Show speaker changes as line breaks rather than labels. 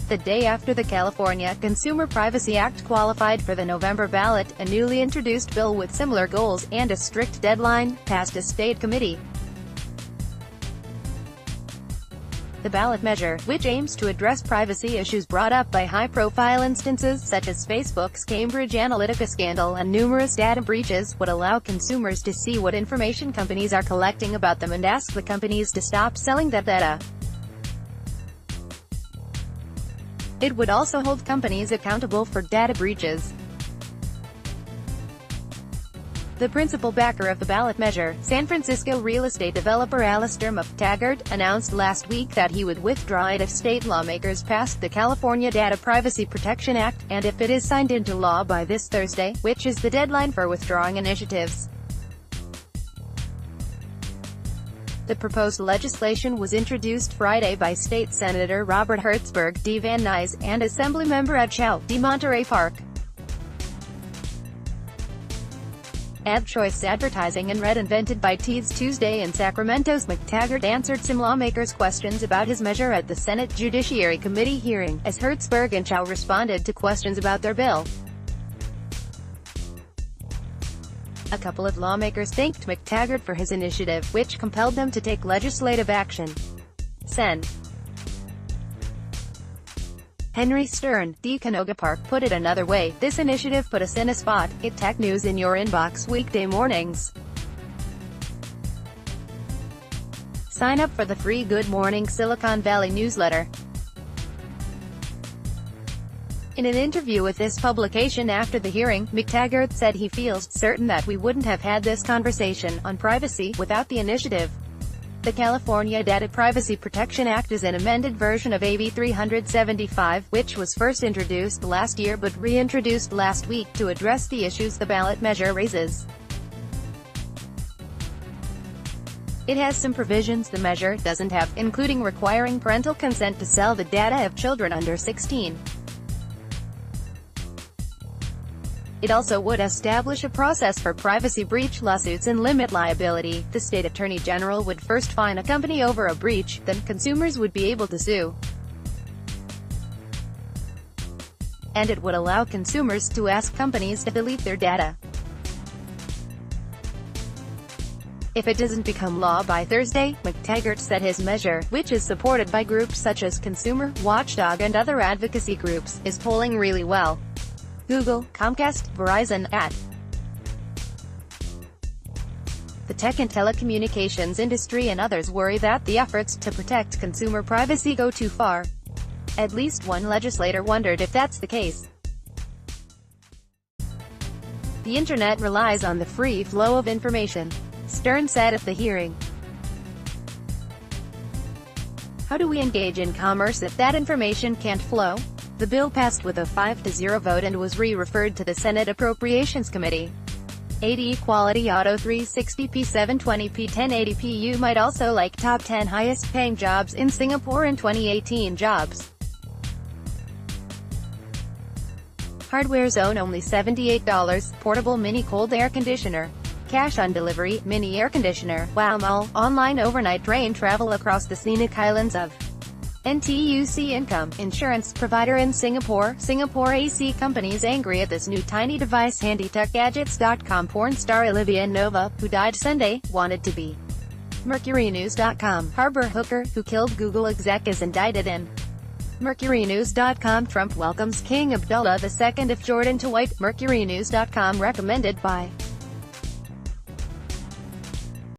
the day after the California Consumer Privacy Act qualified for the November ballot, a newly introduced bill with similar goals, and a strict deadline, passed a state committee. The ballot measure, which aims to address privacy issues brought up by high-profile instances such as Facebook's Cambridge Analytica scandal and numerous data breaches, would allow consumers to see what information companies are collecting about them and ask the companies to stop selling that data. It would also hold companies accountable for data breaches. The principal backer of the ballot measure, San Francisco real estate developer Alistair McTaggart, announced last week that he would withdraw it if state lawmakers passed the California Data Privacy Protection Act, and if it is signed into law by this Thursday, which is the deadline for withdrawing initiatives. The proposed legislation was introduced Friday by State Senator Robert Hertzberg, D. Van Nuys, and Assemblymember Ed Chow, D. Monterey Park. Ad choice advertising and read invented by Teeds Tuesday in Sacramento's McTaggart answered some lawmakers' questions about his measure at the Senate Judiciary Committee hearing, as Hertzberg and Chow responded to questions about their bill. A couple of lawmakers thanked McTaggart for his initiative, which compelled them to take legislative action. Sen. Henry Stern, D. Canoga Park, put it another way, this initiative put us in a spot. It tech news in your inbox weekday mornings. Sign up for the free Good Morning Silicon Valley newsletter. In an interview with this publication after the hearing, McTaggart said he feels certain that we wouldn't have had this conversation on privacy without the initiative. The California Data Privacy Protection Act is an amended version of AB 375, which was first introduced last year but reintroduced last week to address the issues the ballot measure raises. It has some provisions the measure doesn't have, including requiring parental consent to sell the data of children under 16. It also would establish a process for privacy breach lawsuits and limit liability. The state attorney general would first fine a company over a breach, then consumers would be able to sue. And it would allow consumers to ask companies to delete their data. If it doesn't become law by Thursday, McTaggart said his measure, which is supported by groups such as Consumer Watchdog and other advocacy groups, is polling really well. Google, Comcast, Verizon, at the tech and telecommunications industry and others worry that the efforts to protect consumer privacy go too far. At least one legislator wondered if that's the case. The internet relies on the free flow of information, Stern said at the hearing. How do we engage in commerce if that information can't flow? The bill passed with a 5-0 vote and was re-referred to the Senate Appropriations Committee. 80 Quality Auto 360p 720p 1080p. You might also like top 10 highest paying jobs in Singapore in 2018 jobs. Hardware Zone only $78. Portable mini cold air conditioner. Cash on delivery, mini air conditioner. Wow Mall, online overnight train travel across the scenic islands of NTUC Income, insurance provider in Singapore. Singapore AC companies angry at this new tiny device. HandyTechGadgets.com. Porn star Olivia Nova, who died Sunday, wanted to be. MercuryNews.com. Harbor hooker, who killed Google exec, is indicted in. MercuryNews.com. Trump welcomes King Abdullah II of Jordan to White. MercuryNews.com. Recommended by